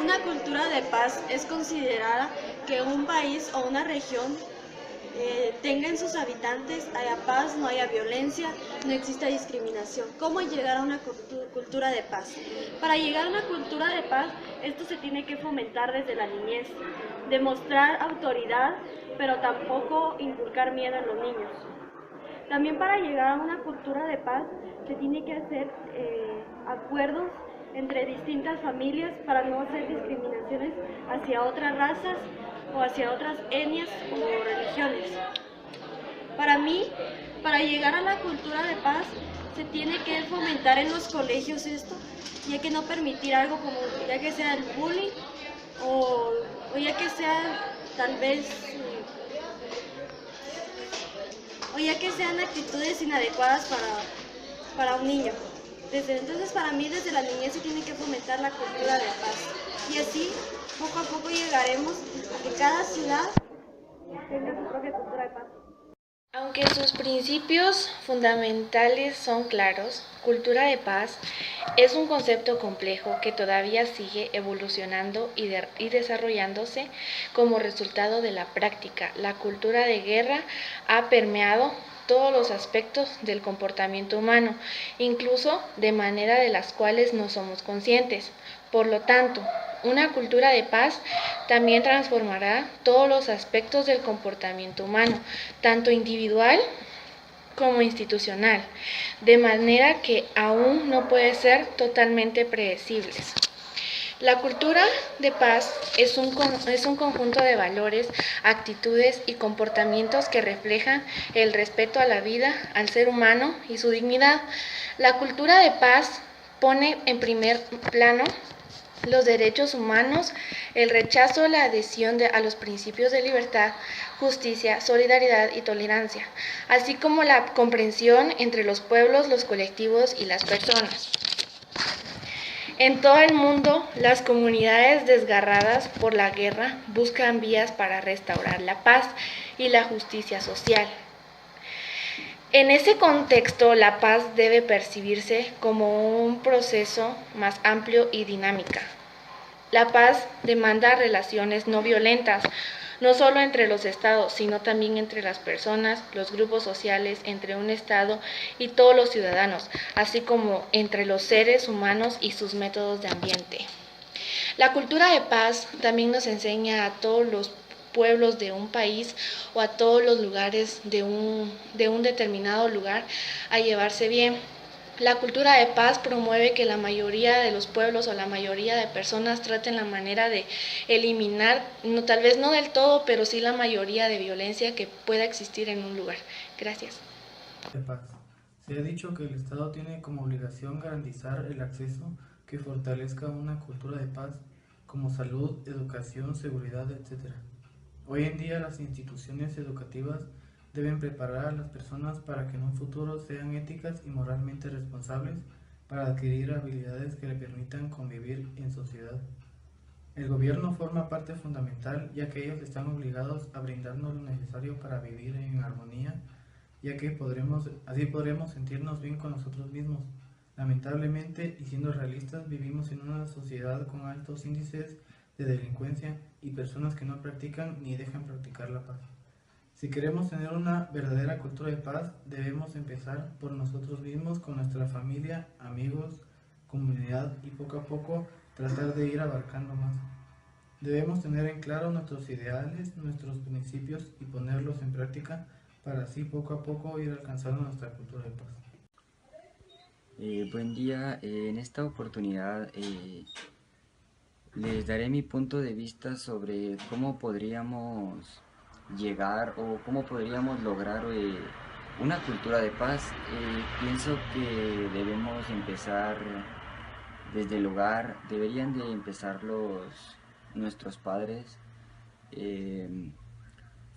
Una cultura de paz es considerada que un país o una región tenga en sus habitantes haya paz, no haya violencia, no exista discriminación. ¿Cómo llegar a una cultura de paz? Para llegar a una cultura de paz, esto se tiene que fomentar desde la niñez, demostrar autoridad, pero tampoco inculcar miedo en los niños. También para llegar a una cultura de paz se tiene que hacer acuerdos entre distintas familias para no hacer discriminaciones hacia otras razas o hacia otras etnias o religiones. Para mí, para llegar a la cultura de paz, se tiene que fomentar en los colegios esto, ya que no permitir algo como, ya que sea el bullying o ya que sea tal vez, o ya que sean actitudes inadecuadas para un niño. Entonces, para mí, desde la niñez se tiene que fomentar la cultura de paz. Y así, poco a poco llegaremos a que cada ciudad tenga su propia cultura de paz. Aunque sus principios fundamentales son claros, cultura de paz es un concepto complejo que todavía sigue evolucionando y desarrollándose como resultado de la práctica. La cultura de guerra ha permeado todos los aspectos del comportamiento humano, incluso de manera de las cuales no somos conscientes. Por lo tanto, una cultura de paz también transformará todos los aspectos del comportamiento humano, tanto individual como institucional, de manera que aún no puede ser totalmente predecibles. La cultura de paz es un conjunto de valores, actitudes y comportamientos que reflejan el respeto a la vida, al ser humano y su dignidad. La cultura de paz pone en primer plano los derechos humanos, el rechazo, la adhesión a los principios de libertad, justicia, solidaridad y tolerancia, así como la comprensión entre los pueblos, los colectivos y las personas. En todo el mundo, las comunidades desgarradas por la guerra buscan vías para restaurar la paz y la justicia social. En ese contexto, la paz debe percibirse como un proceso más amplio y dinámica. La paz demanda relaciones no violentas, no solo entre los estados, sino también entre las personas, los grupos sociales, entre un estado y todos los ciudadanos, así como entre los seres humanos y sus métodos de ambiente. La cultura de paz también nos enseña a todos los pueblos de un país o a todos los lugares de un determinado lugar a llevarse bien. La cultura de paz promueve que la mayoría de los pueblos o la mayoría de personas traten la manera de eliminar, tal vez no del todo, pero sí la mayoría de violencia que pueda existir en un lugar. Gracias. De paz. Se ha dicho que el Estado tiene como obligación garantizar el acceso que fortalezca una cultura de paz, como salud, educación, seguridad, etc. Hoy en día las instituciones educativas deben preparar a las personas para que en un futuro sean éticas y moralmente responsables para adquirir habilidades que le permitan convivir en sociedad. El gobierno forma parte fundamental, ya que ellos están obligados a brindarnos lo necesario para vivir en armonía, ya que así podremos sentirnos bien con nosotros mismos. Lamentablemente, y siendo realistas, vivimos en una sociedad con altos índices de delincuencia y personas que no practican ni dejan practicar la paz. Si queremos tener una verdadera cultura de paz, debemos empezar por nosotros mismos, con nuestra familia, amigos, comunidad y poco a poco tratar de ir abarcando más. Debemos tener en claro nuestros ideales, nuestros principios y ponerlos en práctica para así poco a poco ir alcanzando nuestra cultura de paz. Buen día, en esta oportunidad les daré mi punto de vista sobre cómo podríamos llegar o cómo podríamos lograr una cultura de paz. Pienso que debemos empezar desde el hogar, deberían de empezar nuestros padres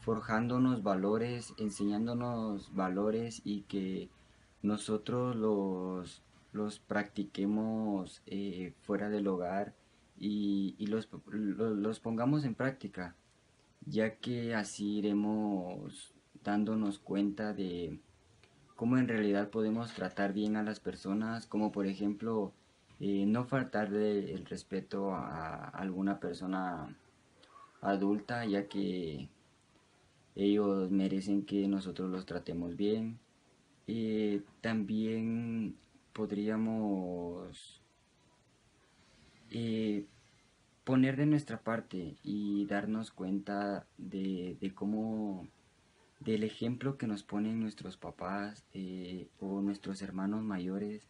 forjándonos valores, enseñándonos valores y que nosotros los practiquemos fuera del hogar y los pongamos en práctica, ya que así iremos dándonos cuenta de cómo en realidad podemos tratar bien a las personas, como por ejemplo no faltarle el respeto a alguna persona adulta, ya que ellos merecen que nosotros los tratemos bien. También podríamos poner de nuestra parte y darnos cuenta de cómo, del ejemplo que nos ponen nuestros papás o nuestros hermanos mayores,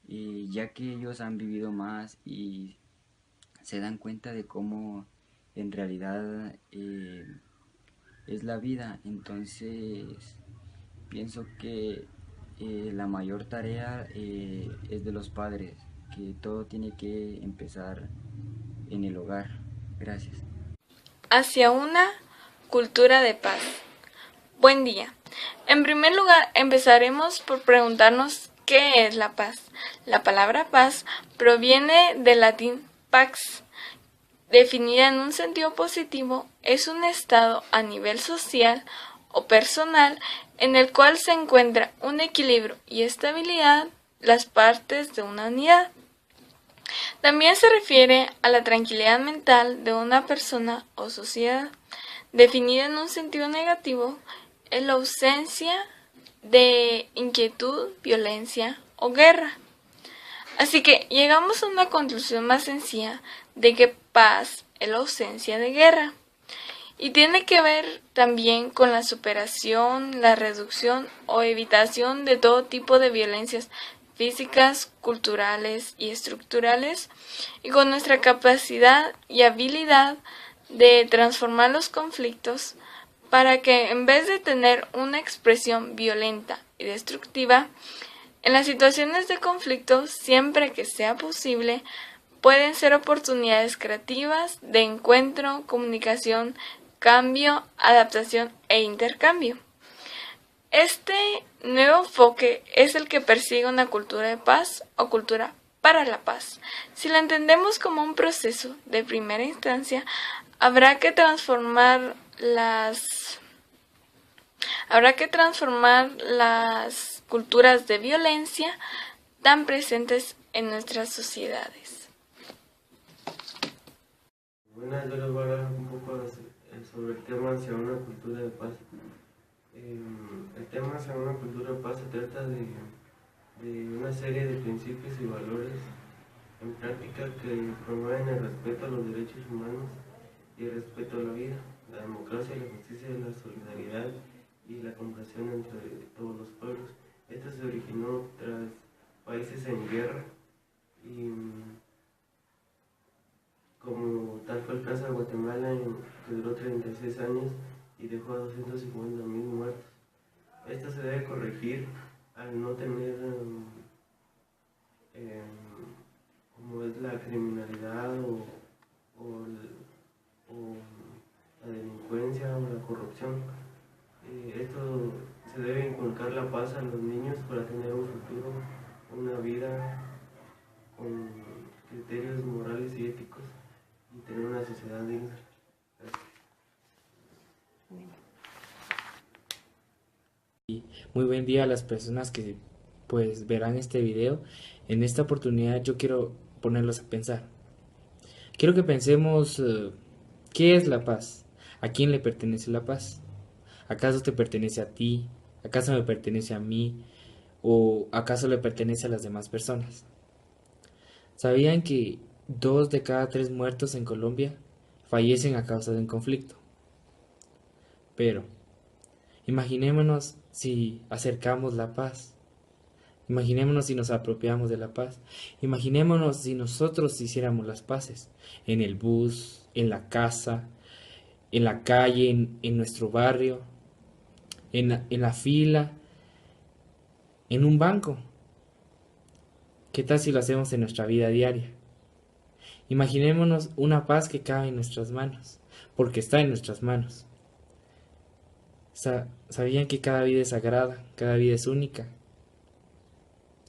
ya que ellos han vivido más y se dan cuenta de cómo en realidad es la vida. Entonces pienso que la mayor tarea es de los padres, que todo tiene que empezar en el hogar. Gracias. Hacia una cultura de paz. Buen día. En primer lugar, empezaremos por preguntarnos qué es la paz. La palabra paz proviene del latín pax. Definida en un sentido positivo, es un estado a nivel social o personal en el cual se encuentra un equilibrio y estabilidad las partes de una unidad. También se refiere a la tranquilidad mental de una persona o sociedad. Definida en un sentido negativo, es la ausencia de inquietud, violencia o guerra. Así que llegamos a una conclusión más sencilla de que paz es la ausencia de guerra. Y tiene que ver también con la superación, la reducción o evitación de todo tipo de violencias físicas, culturales y estructurales, y con nuestra capacidad y habilidad de transformar los conflictos para que en vez de tener una expresión violenta y destructiva, en las situaciones de conflicto, siempre que sea posible, pueden ser oportunidades creativas de encuentro, comunicación, cambio, adaptación e intercambio. Este nuevo enfoque es el que persigue una cultura de paz o cultura para la paz. Si la entendemos como un proceso de primera instancia, habrá que transformar las culturas de violencia tan presentes en nuestras sociedades. Buenas, yo les voy a hablar un poco sobre el tema hacia una cultura de paz. El tema hacia una cultura de paz se trata de una serie de principios y valores en práctica que promueven el respeto a los derechos humanos y el respeto a la vida, la democracia, la justicia, la solidaridad y la comprensión entre todos los pueblos. Esto se originó tras países en guerra y como tal fue el caso de Guatemala, que duró 36 años y dejó a 250.000 muertos. Esto se debe corregir al no tener como es la criminalidad o la delincuencia o la corrupción. Esto se debe inculcar la paz a los niños para tener un futuro, una vida con criterios morales y éticos y tener una sociedad digna. Muy buen día a las personas que pues verán este video. En esta oportunidad yo quiero ponerlos a pensar. Quiero que pensemos ¿qué es la paz? ¿A quién le pertenece la paz? ¿Acaso te pertenece a ti? ¿Acaso me pertenece a mí? ¿O acaso le pertenece a las demás personas? ¿Sabían que 2 de cada 3 muertos en Colombia fallecen a causa de un conflicto? Pero imaginémonos si acercamos la paz. Imaginémonos si nos apropiamos de la paz. Imaginémonos si nosotros hiciéramos las paces en el bus, en la casa, en la calle, en nuestro barrio, en la fila, en un banco. ¿Qué tal si lo hacemos en nuestra vida diaria? Imaginémonos una paz que cabe en nuestras manos, porque está en nuestras manos. ¿Sabían que cada vida es sagrada, cada vida es única?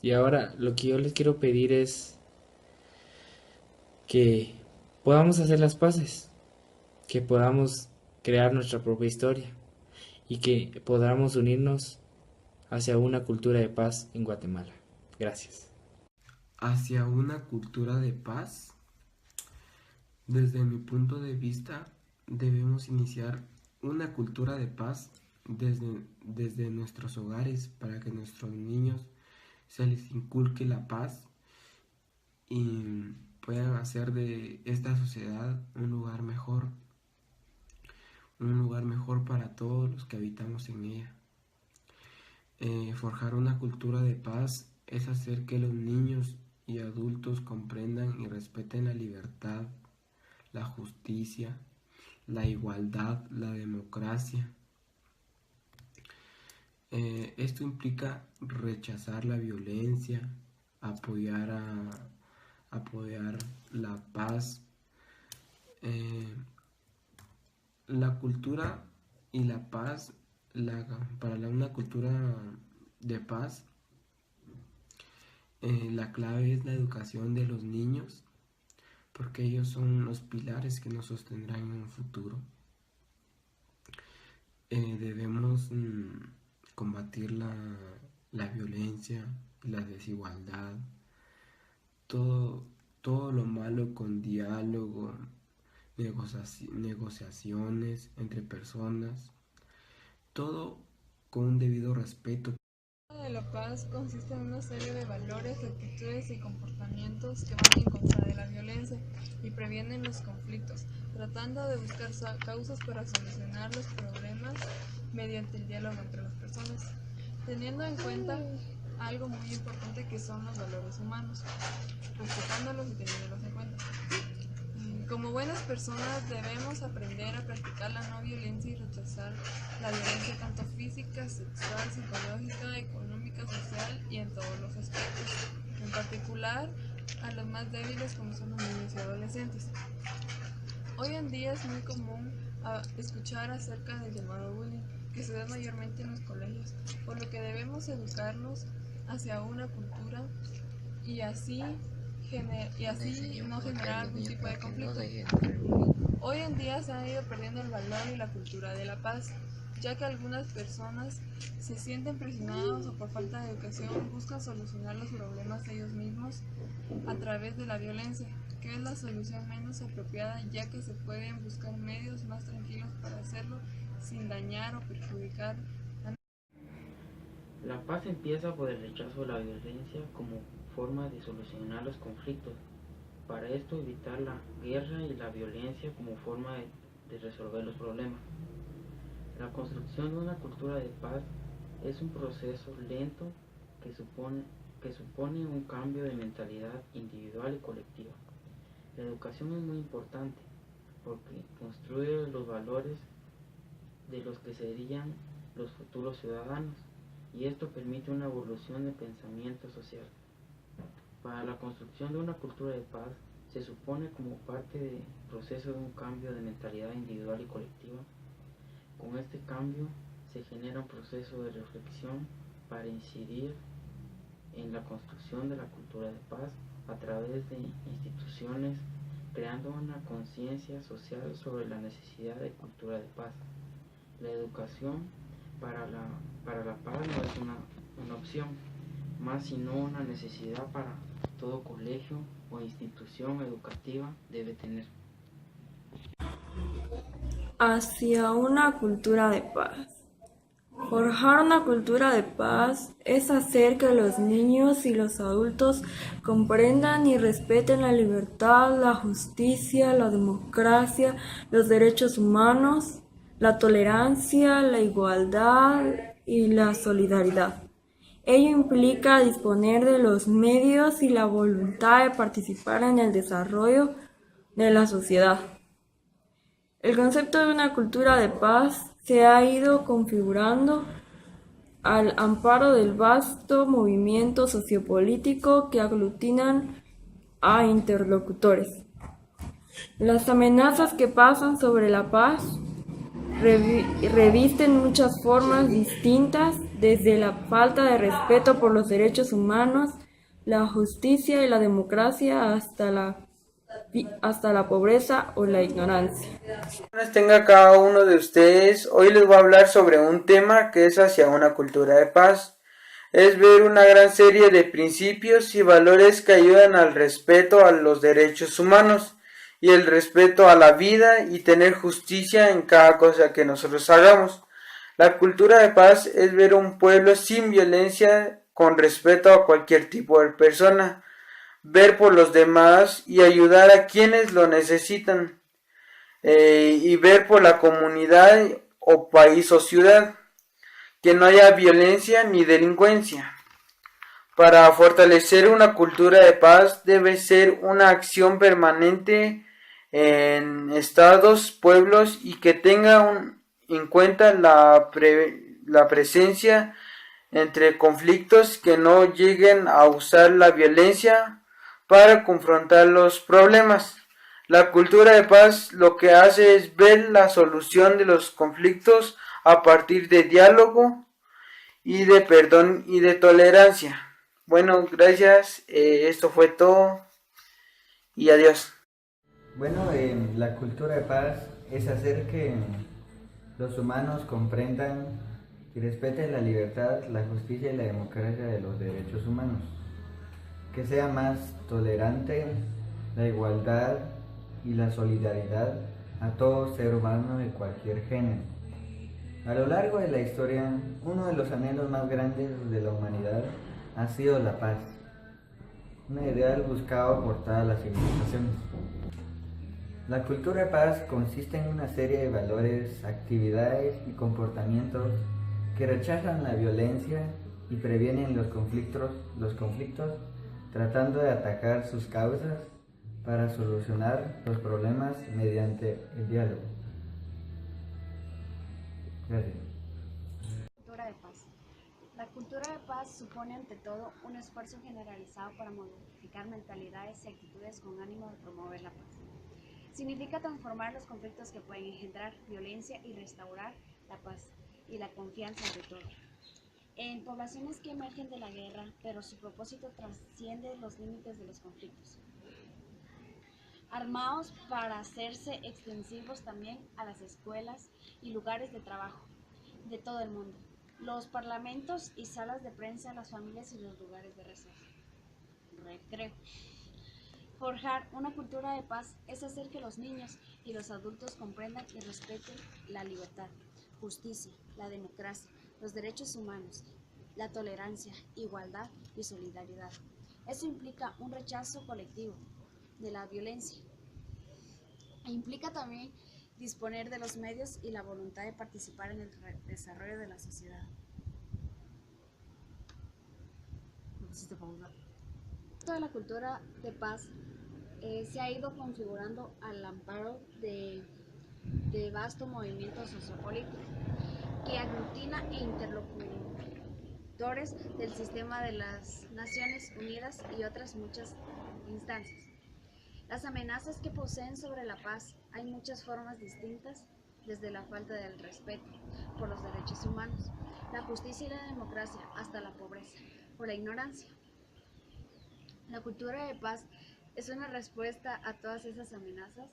Y ahora lo que yo les quiero pedir es que podamos hacer las paces, que podamos crear nuestra propia historia y que podamos unirnos hacia una cultura de paz en Guatemala. Gracias. Hacia una cultura de paz, desde mi punto de vista, debemos iniciar una cultura de paz desde nuestros hogares para que nuestros niños se les inculque la paz y puedan hacer de esta sociedad un lugar mejor para todos los que habitamos en ella. Forjar una cultura de paz es hacer que los niños y adultos comprendan y respeten la libertad, la justicia, la igualdad, la democracia. Esto implica rechazar la violencia, apoyar la paz. La cultura y la paz, una cultura de paz, la clave es la educación de los niños, porque ellos son los pilares que nos sostendrán en un futuro. Debemos combatir la violencia, la desigualdad, todo lo malo con diálogo, negociaciones entre personas, todo con un debido respeto. De la paz consiste en una serie de valores, actitudes y comportamientos que van en contra de la violencia y previenen los conflictos, tratando de buscar causas para solucionar los problemas mediante el diálogo entre las personas, teniendo en cuenta algo muy importante que son los valores humanos, respetándolos y teniéndolos en cuenta. Como buenas personas debemos aprender a practicar la no violencia y rechazar la violencia tanto física, sexual, psicológica, económica, social y en todos los aspectos, en particular a los más débiles como son los niños y adolescentes. Hoy en día es muy común escuchar acerca del llamado bullying, que se da mayormente en los colegios, por lo que debemos educarnos hacia una cultura y así no generar algún tipo de conflicto. Hoy en día se ha ido perdiendo el valor y la cultura de la paz, ya que algunas personas se sienten presionados o por falta de educación buscan solucionar los problemas ellos mismos a través de la violencia, que es la solución menos apropiada, ya que se pueden buscar medios más tranquilos para hacerlo sin dañar o perjudicar a nadie. La paz empieza por el rechazo de la violencia como forma de solucionar los conflictos. Para esto evitar la guerra y la violencia como forma de resolver los problemas. La construcción de una cultura de paz es un proceso lento que supone un cambio de mentalidad individual y colectiva. La educación es muy importante porque construye los valores de los que serían los futuros ciudadanos y esto permite una evolución de pensamiento social. Para la construcción de una cultura de paz se supone como parte del proceso de un cambio de mentalidad individual y colectiva. Con este cambio se genera un proceso de reflexión para incidir en la construcción de la cultura de paz a través de instituciones, creando una conciencia social sobre la necesidad de cultura de paz. La educación para la paz no es una opción, más sino una necesidad para todo colegio o institución educativa debe tener. Hacia una cultura de paz. Forjar una cultura de paz es hacer que los niños y los adultos comprendan y respeten la libertad, la justicia, la democracia, los derechos humanos, la tolerancia, la igualdad y la solidaridad. Ello implica disponer de los medios y la voluntad de participar en el desarrollo de la sociedad. El concepto de una cultura de paz se ha ido configurando al amparo del vasto movimiento sociopolítico que aglutinan a interlocutores. Las amenazas que pasan sobre la paz revisten muchas formas distintas, desde la falta de respeto por los derechos humanos, la justicia y la democracia, hasta la hasta la pobreza o la ignorancia. Buenas tenga cada uno de ustedes. Hoy les voy a hablar sobre un tema que es hacia una cultura de paz. Es ver una gran serie de principios y valores que ayudan al respeto a los derechos humanos y el respeto a la vida y tener justicia en cada cosa que nosotros hagamos. La cultura de paz es ver un pueblo sin violencia, con respeto a cualquier tipo de persona, ver por los demás y ayudar a quienes lo necesitan, y ver por la comunidad o país o ciudad, que no haya violencia ni delincuencia. Para fortalecer una cultura de paz debe ser una acción permanente en estados, pueblos y que tenga en cuenta la presencia entre conflictos, que no lleguen a usar la violencia para confrontar los problemas. La cultura de paz lo que hace es ver la solución de los conflictos a partir de diálogo y de perdón y de tolerancia. Bueno, gracias, esto fue todo y adiós. Bueno, la cultura de paz es hacer que los humanos comprendan y respeten la libertad, la justicia y la democracia de los derechos humanos, que sea más tolerante, la igualdad y la solidaridad a todo ser humano de cualquier género. A lo largo de la historia, uno de los anhelos más grandes de la humanidad ha sido la paz, una ideal buscada por todas las civilizaciones. La cultura de paz consiste en una serie de valores, actividades y comportamientos que rechazan la violencia y previenen los conflictos, tratando de atacar sus causas para solucionar los problemas mediante el diálogo. Gracias. Cultura de paz. La cultura de paz supone ante todo un esfuerzo generalizado para modificar mentalidades y actitudes con ánimo de promover la paz. Significa transformar los conflictos que pueden engendrar violencia y restaurar la paz y la confianza ante todo. En poblaciones que emergen de la guerra, pero su propósito trasciende los límites de los conflictos. Armados para hacerse extensivos también a las escuelas y lugares de trabajo de todo el mundo, los parlamentos y salas de prensa, las familias y los lugares de recreo. Forjar una cultura de paz es hacer que los niños y los adultos comprendan y respeten la libertad, justicia, la democracia, los derechos humanos, la tolerancia, igualdad y solidaridad. Eso implica un rechazo colectivo de la violencia. Implica también disponer de los medios y la voluntad de participar en el desarrollo de la sociedad. Toda la cultura de paz se ha ido configurando al amparo de vasto movimiento sociopolítico que aglutina interlocutores del sistema de las Naciones Unidas y otras muchas instancias. Las amenazas que poseen sobre la paz hay muchas formas distintas, desde la falta del respeto por los derechos humanos, la justicia y la democracia, hasta la pobreza o la ignorancia. La cultura de paz es una respuesta a todas esas amenazas,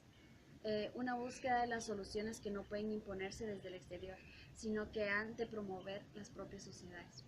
una búsqueda de las soluciones que no pueden imponerse desde el exterior, sino que han de promover las propias sociedades.